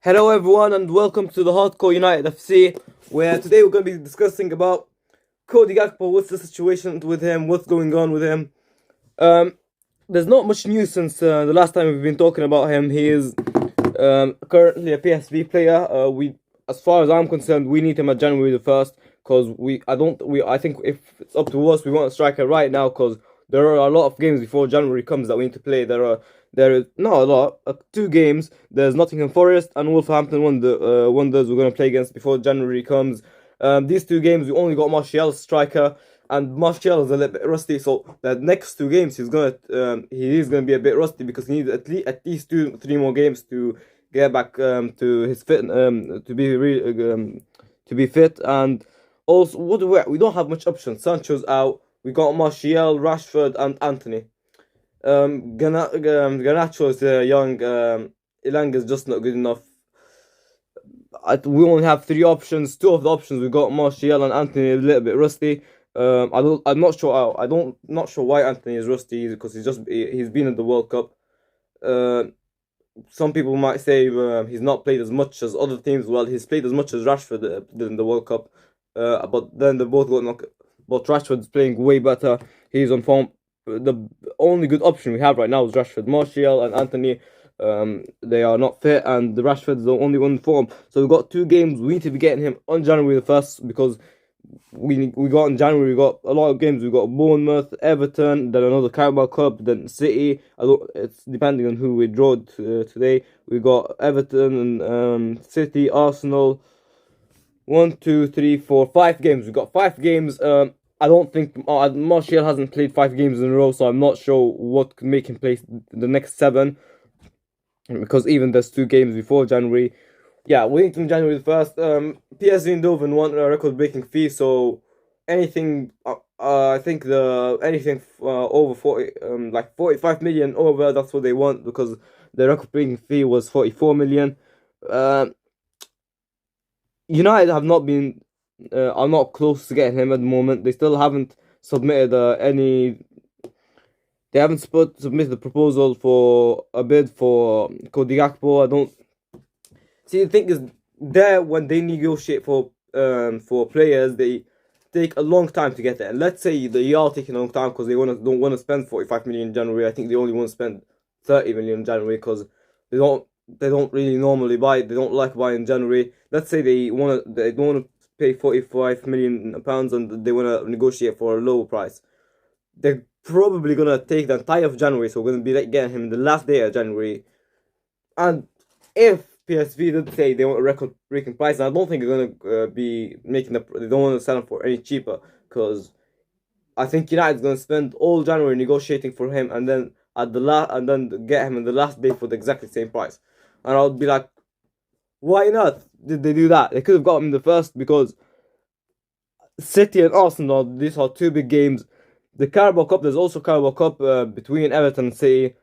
Hello everyone and welcome to the Hardcore United FC, where today we're going to be discussing about Cody Gakpo. What's the situation with him, what's going on with him. There's not much news since the last time we've been talking about him. He is currently a PSV player. As far as I'm concerned, we need him at January the 1st, because I think if it's up to us, we want a striker right now, because there are a lot of games before January comes that we need to play. There is not a lot, 2 games. There's Nottingham Forest and Wolverhampton Wanderers we're going to play against before January comes. These 2 games, we only got Martial striker, and Martial is a little bit rusty. So the next 2 games, he is gonna be a bit rusty, because he needs at least 2-3 more games to get back to his fit, to be fit. And also, we don't have much options. Sancho's out. We got Martial, Rashford, and Anthony. Garnacho is young. Ilang is just not good enough. We only have 3 options. 2 of the options we got Martial and Anthony a little bit rusty. I'm not sure. Not sure why Anthony is rusty, because he's been in the World Cup. Some people might say he's not played as much as other teams. Well, he's played as much as Rashford did in the World Cup. But then they both got knocked. But Rashford's playing way better. He's on form. The only good option we have right now is Rashford. Martial and Anthony, they are not fit, and the Rashford is the only one in form. So we've got 2 games. We need to be getting him on January the 1st, because we got in January, we got a lot of games. We got Bournemouth, Everton, then another Carabao Cup, then City. It's depending on who we draw today. We got Everton and City, Arsenal. 1, 2, 3, 4, 5 games. We got 5 games. I don't think Martial hasn't played 5 games in a row, so I'm not sure what could make him play the next 7. Because even there's 2 games before January. Yeah, waiting January the 1st. PSV Eindhoven won a record-breaking fee, so anything, I think anything over 40, like 45 million over, that's what they want, because the record-breaking fee was 44 million. United have not been, are not close to getting him at the moment. They still haven't submitted They haven't submitted a proposal for a bid for Cody Gakpo. I don't see. The thing is, when they negotiate for players, they take a long time to get there. And let's say they are taking a long time because they don't want to spend 45 million in January. I think they only want to spend 30 million in January, because they don't really normally buy. They don't like buying in January. Let's say they don't want to pay 45 million pounds, and they want to negotiate for a low price. They're probably gonna take the entire of January, so we're gonna be getting him the last day of January. And if PSV did say they want a record-breaking price, and I don't think they're gonna be making they don't want to sell him for any cheaper, because I think United's gonna spend all January negotiating for him, and then get him in the last day for the exactly same price. And I would be like, why not? Did they do that? They could have got him in the first, because City and Arsenal, these are 2 big games. The Carabao Cup, there's also Carabao Cup between Everton and City.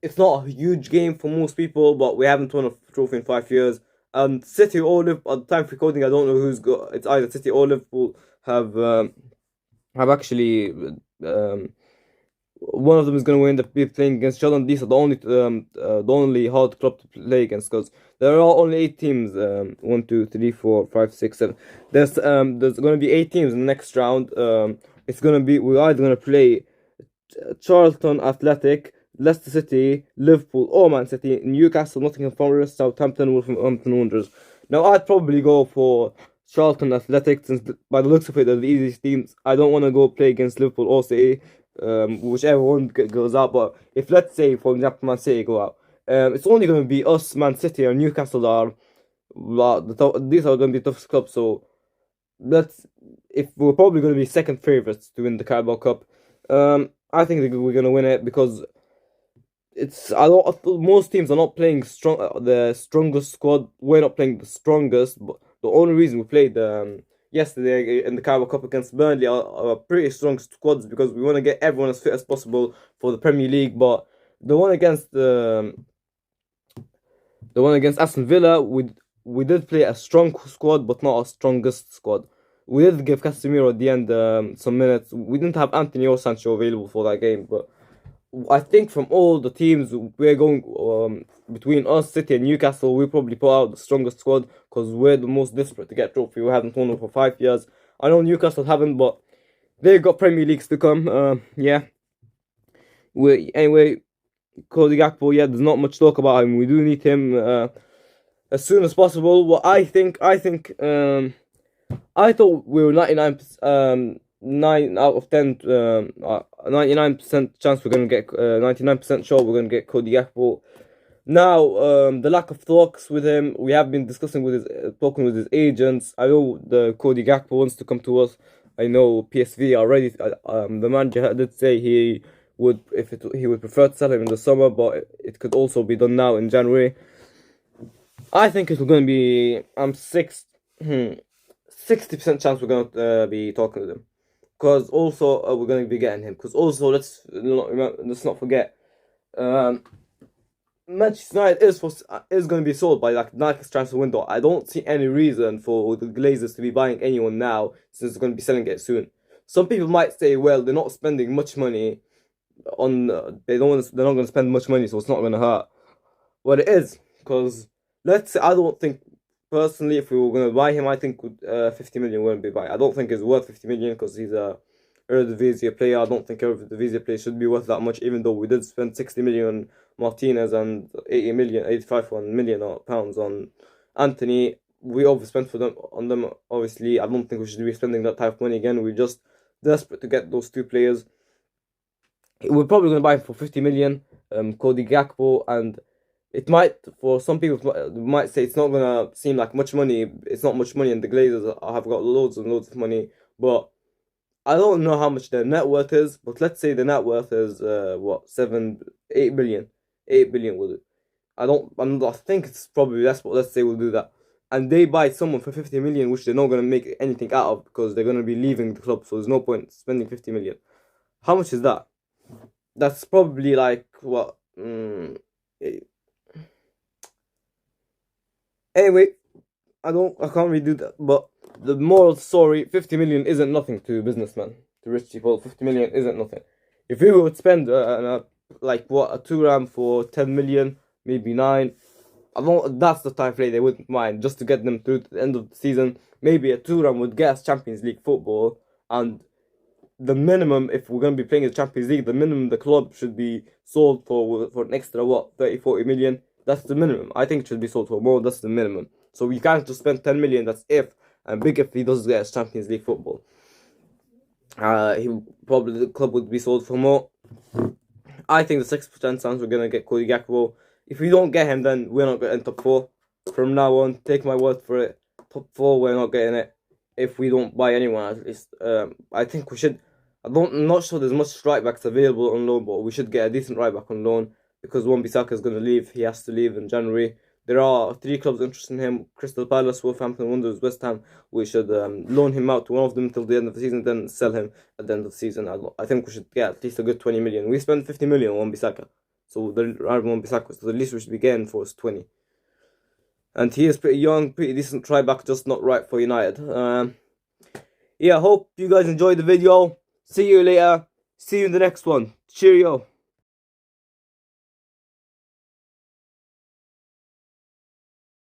It's not a huge game for most people, but we haven't won a trophy in 5 years. And City or Liverpool, at the time of recording, I don't know who's got. It's either City or Liverpool have actually. One of them is going to end up playing against each other. These are the only hard club to play against, because there are only 8 teams. 1, 2, 3, 4, 5, 6, 7. There's going to be 8 teams in the next round. We're either going to play Charlton Athletic, Leicester City, Liverpool, or Man City, Newcastle, Nottingham Forest, Southampton, Wolverhampton Wanderers. Now, I'd probably go for Charlton Athletic, since by the looks of it, they're the easiest teams. I don't want to go play against Liverpool or City, whichever one goes out. But if, let's say, for example, Man City go out, it's only going to be us, Man City, and Newcastle these are going to be tough clubs. So if we're probably going to be second favourites to win the Carabao Cup. I think we're going to win it, because most teams are not playing the strongest squad. We're not playing the strongest, but the only reason we played yesterday in the Carabao Cup against Burnley are pretty strong squads, because we want to get everyone as fit as possible for the Premier League. But the one against Aston Villa, we did play a strong squad, but not our strongest squad. We did give Casemiro at the end some minutes. We didn't have Anthony or Sancho available for that game, but I think from all the teams we're going between us, City and Newcastle, we probably put out the strongest squad because we're the most desperate to get trophy. We haven't won it for 5 years. I know Newcastle haven't, but they've got Premier Leagues to come. Yeah. Anyway, Cody Gakpo. Yeah, there's not much talk about him. We do need him as soon as possible. What I thought we were 9 out of 10, 99% chance we're gonna get 99% sure we're gonna get Cody Gakpo. Now, the lack of talks with him, we have been discussing with his talking with his agents. I know the Cody Gakpo wants to come to us. I know PSV already. The manager did say he would he would prefer to sell him in the summer, but it could also be done now in January. I think it's gonna be 60% chance we're gonna be talking to him, because also we're gonna be getting him. Because also let's not forget, Manchester United is going to be sold by like next transfer window. I don't see any reason for the Glazers to be buying anyone now, since they're going to be selling it soon. Some people might say, well, they're not spending much money on. They're not going to spend much money, so it's not going to hurt. Well, it is, because let's say I don't think personally if we were going to buy him, I think 50 million wouldn't be buy. I don't think it's worth 50 million because he's a Eredivisie player. I don't think Eredivisie player should be worth that much, even though we did spend 60 million on Martinez and 85 million pounds on Anthony. We overspent on them. Obviously, I don't think we should be spending that type of money again. We're just desperate to get those two players. We're probably going to buy him for 50 million, Cody Gakpo, and it might, for some people, might say it's not going to seem like much money. It's not much money, and the Glazers have got loads and loads of money, but I don't know how much their net worth is, but let's say the net worth is 8 billion. 8 billion will do. I think it's probably less, but let's say we'll do that. And they buy someone for 50 million, which they're not gonna make anything out of because they're gonna be leaving the club, so there's no point spending 50 million. How much is that? That's probably like what? Anyway, I can't really do that, but the moral story, 50 million isn't nothing to businessmen, to rich people. 50 million isn't nothing. If we would spend like what, a 2 RAM for 10 million, maybe 9, that's the type of play they wouldn't mind, just to get them through to the end of the season. Maybe a 2 RAM would get us Champions League football, and the minimum, if we're going to be playing in the Champions League, the minimum the club should be sold for an extra, what, 30-40 million. That's the minimum. I think it should be sold for more. That's the minimum. So we can't just spend 10 million. That's if, and big if he does get us Champions League football. The club would be sold for more. I think the 6% chance we're gonna get Cody Gakpo. If we don't get him, then we're not getting top 4 from now on. Take my word for it. Top 4, we're not getting it. If we don't buy anyone, at least. I think we should. I'm not sure there's much right backs available on loan, but we should get a decent right back on loan, because Wan-Bissaka is going to leave. He has to leave in January. There are 3 clubs interested in him: Crystal Palace, Wolverhampton Wanderers, West Ham. We should loan him out to one of them until the end of the season, then sell him at the end of the season. I think we should get at least a good 20 million. We spent 50 million on Wan-Bissaka, so the Wan-Bissaka, so the least we should be getting for is 20. And he is pretty young, pretty decent try back, just not right for United. Yeah, hope you guys enjoyed the video. See you later. See you in the next one. Cheerio.